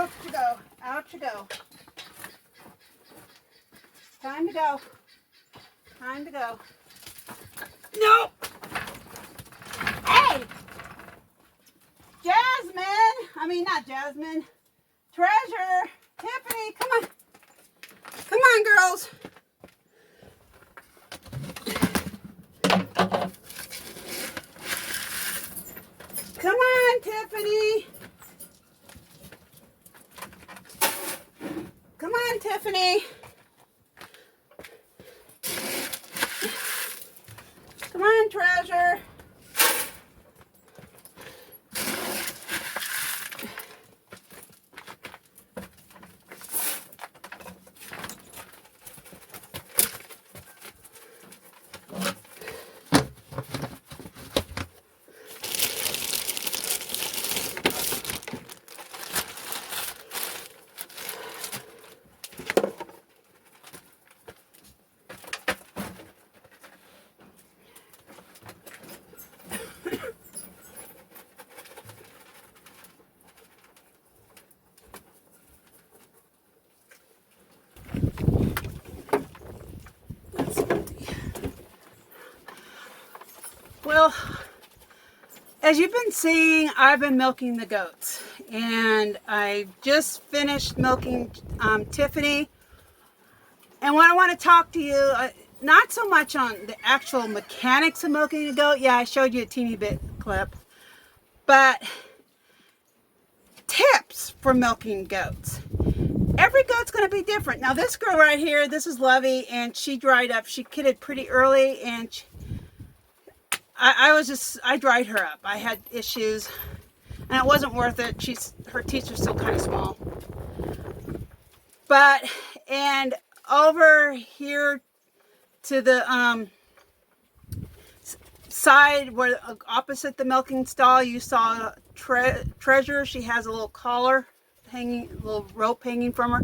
Out you go. Out you go. Time to go. Time to go. Nope. Hey! Not Jasmine. Treasure. Tiffany, come on. Come on, girls. Come on, Tiffany. Come on, Tiffany. Come on, Treasure. Well, as you've been seeing, I've been milking the goats, and I just finished milking Tiffany. And what I want to talk to you, not so much on the actual mechanics of milking a goat. Yeah, I showed you a teeny bit clip, but tips for milking goats. Every goat's going to be different. Now, this girl right here, this is Lovey, and she dried up. She kidded pretty early, and I dried her up. I had issues, and it wasn't worth it. Her teeth are still kind of small. And over here to the side where opposite the milking stall, you saw Treasure. She has a little collar hanging, a little rope hanging from her.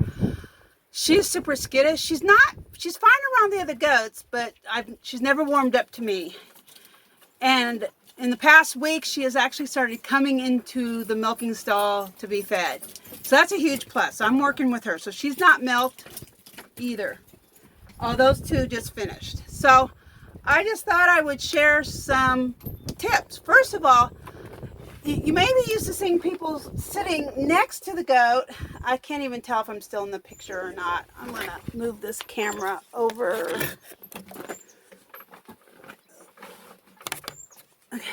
She's super skittish. She's fine around the other goats, but she's never warmed up to me. And in the past week, she has actually started coming into the milking stall to be fed. So that's a huge plus. I'm working with her. So she's not milked either. Oh, those two just finished. So I just thought I would share some tips. First of all, you may be used to seeing people sitting next to the goat. I can't even tell if I'm still in the picture or not. I'm going to move this camera over. Okay.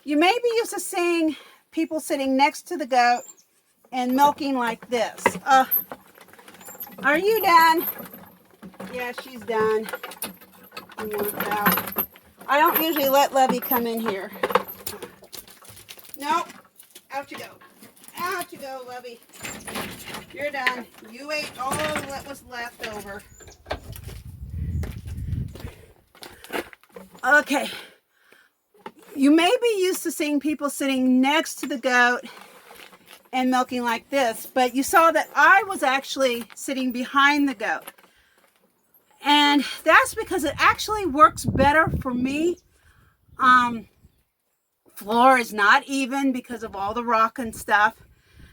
You may be used to seeing people sitting next to the goat and milking like this. Are you done? Yeah, she's done. I don't usually let Lovey come in here. Nope. Out you go. Out you go, Lovey. You're done. You ate all that was left over. Okay. You may be used to seeing people sitting next to the goat and milking like this, but you saw that I was actually sitting behind the goat. And that's because it actually works better for me. Floor is not even because of all the rock and stuff.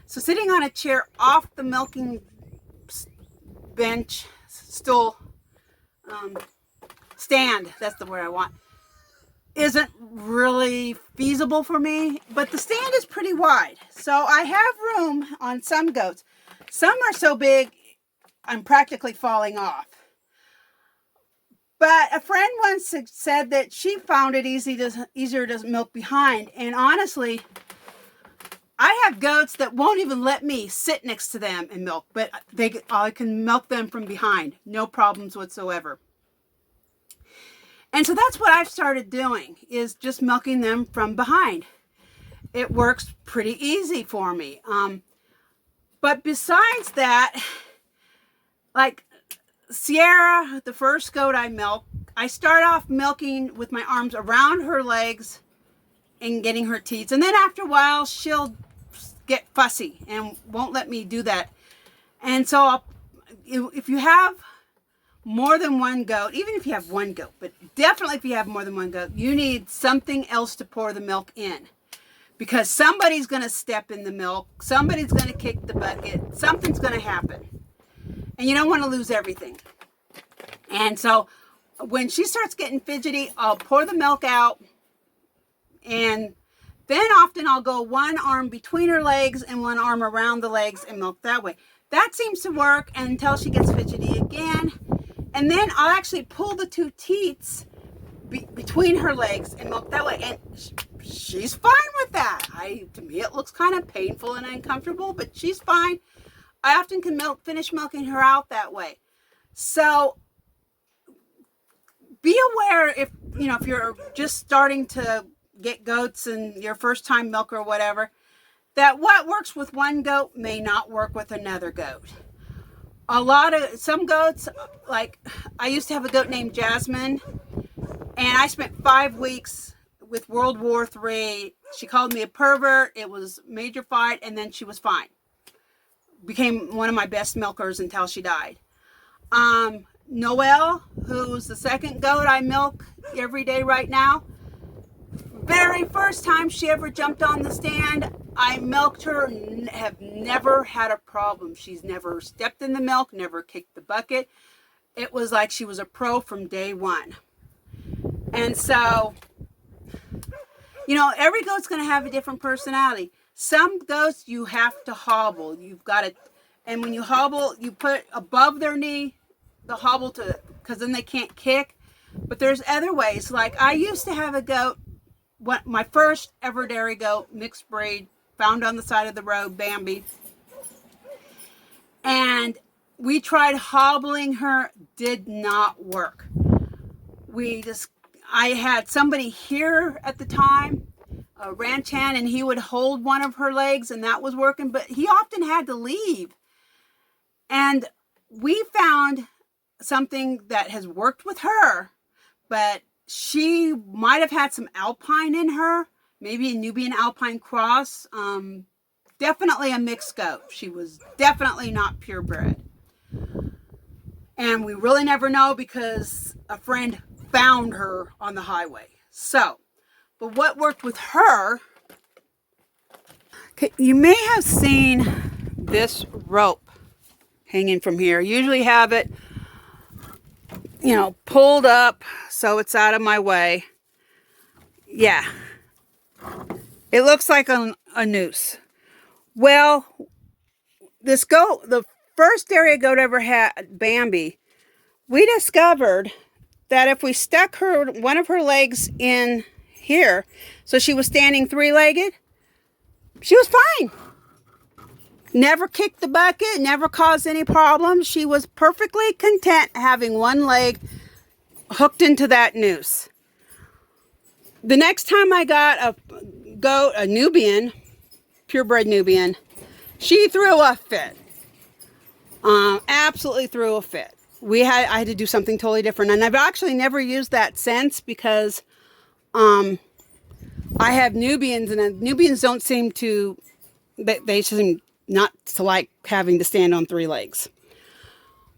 So sitting on a chair off the milking bench, stool, stand, that's the word I want, isn't really feasible for me, but the stand is pretty wide. So I have room on some goats. Some are so big, I'm practically falling off. But a friend once said that she found it easier to milk behind. And honestly, I have goats that won't even let me sit next to them and milk, but I can milk them from behind. No problems whatsoever. And so that's what I've started doing, is just milking them from behind. It works pretty easy for me. But besides that, like Sierra, the first goat I milk, I start off milking with my arms around her legs and getting her teats. And then after a while, she'll get fussy and won't let me do that. And so if you have more than one goat, even if you have one goat, but definitely if you have more than one goat, you need something else to pour the milk in. because somebody's going to step in the milk. Somebody's going to kick the bucket. Something's going to happen. And you don't want to lose everything. And so when she starts getting fidgety, I'll pour the milk out. And then often I'll go one arm between her legs and one arm around the legs and milk that way. That seems to work until she gets fidgety again. And then I'll actually pull the two teats between her legs and milk that way. And she's fine with that. To me, it looks kind of painful and uncomfortable, but she's fine. I often can finish milking her out that way. So be aware if you're just starting to get goats and your first time milk or whatever, that what works with one goat may not work with another goat. Some goats, like I used to have a goat named Jasmine, and I spent 5 weeks with World War III. She called me a pervert. It was a major fight, and then she was fine. Became one of my best milkers until she died. Noelle, who's the second goat I milk every day right now, very first time she ever jumped on the stand, I milked her, have never had a problem. She's never stepped in the milk, never kicked the bucket. It was like she was a pro from day one. And so, every goat's going to have a different personality. Some goats you have to hobble. You've got to, and when you hobble, you put above their knee the hobble because then they can't kick. But there's other ways. Like I used to have a goat, my first ever dairy goat, mixed breed, found on the side of the road, Bambi. And we tried hobbling her, did not work. I had somebody here at the time, a ranch hand, and he would hold one of her legs and that was working, but he often had to leave. And we found something that has worked with her, but she might have had some Alpine in her, maybe a Nubian Alpine cross. Definitely a mixed goat. She was definitely not purebred. And we really never know because a friend found her on the highway. So, but what worked with her, okay, you may have seen this rope hanging from here. I usually have it, pulled up so it's out of my way. Yeah. It looks like a noose. Well, this goat, the first dairy goat ever had, Bambi, we discovered that if we stuck one of her legs in here, so she was standing three-legged, she was fine. Never kicked the bucket, never caused any problems. She was perfectly content having one leg hooked into that noose. The next time I got a goat, a Nubian, purebred Nubian, she threw a fit. Absolutely threw a fit. I had to do something totally different. And I've actually never used that since because I have Nubians, and Nubians don't seem to, they seem not to like having to stand on three legs.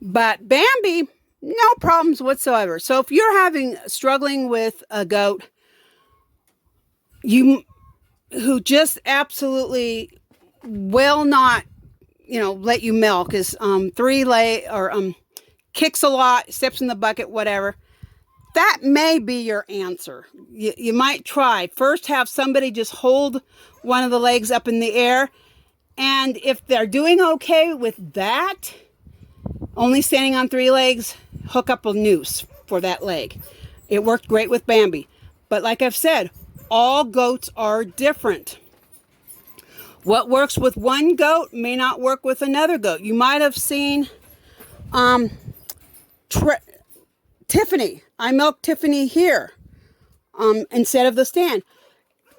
But Bambi, no problems whatsoever. So if you're struggling with a goat who just absolutely will not, let you milk, is three-leg or kicks a lot, steps in the bucket, whatever, that may be your answer. You might try. First, have somebody just hold one of the legs up in the air. And if they're doing okay with that, only standing on three legs, hook up a noose for that leg. It worked great with Bambi. But like I've said, all goats are different. What works with one goat may not work with another goat. You might have seen Tiffany. I milked Tiffany here instead of the stand.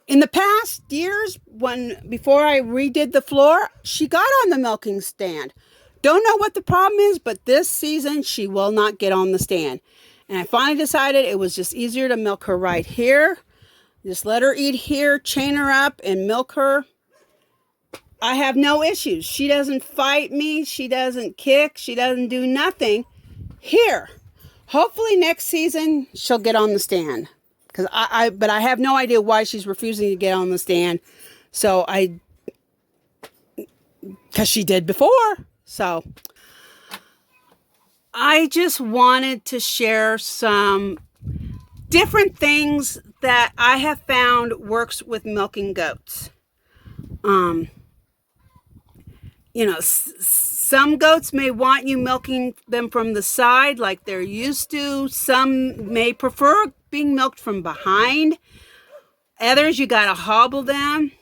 In the past years, before I redid the floor, she got on the milking stand. Don't know what the problem is, but this season she will not get on the stand. And I finally decided it was just easier to milk her right here. Just let her eat here, chain her up, and milk her. I have no issues. She doesn't fight me. She doesn't kick. She doesn't do nothing here. Hopefully next season she'll get on the stand. But I have no idea why she's refusing to get on the stand. So because she did before. So I just wanted to share some different things that I have found works with milking goats. Some goats may want you milking them from the side like they're used to. Some may prefer being milked from behind. Others, you got to hobble them.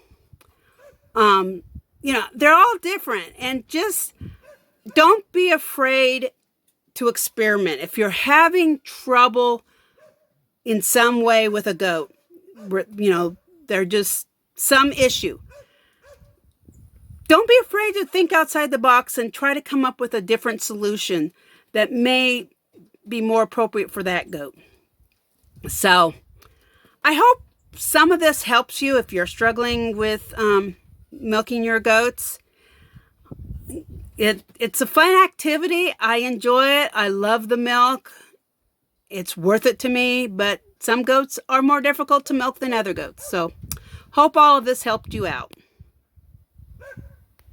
They're all different. And just don't be afraid to experiment. If you're having trouble in some way with a goat, they're just some issue, don't be afraid to think outside the box and try to come up with a different solution that may be more appropriate for that goat. So I hope some of this helps you if you're struggling with milking your goats. It's a fun activity. I enjoy it. I love the milk. It's worth it to me, but some goats are more difficult to milk than other goats. So hope all of this helped you out.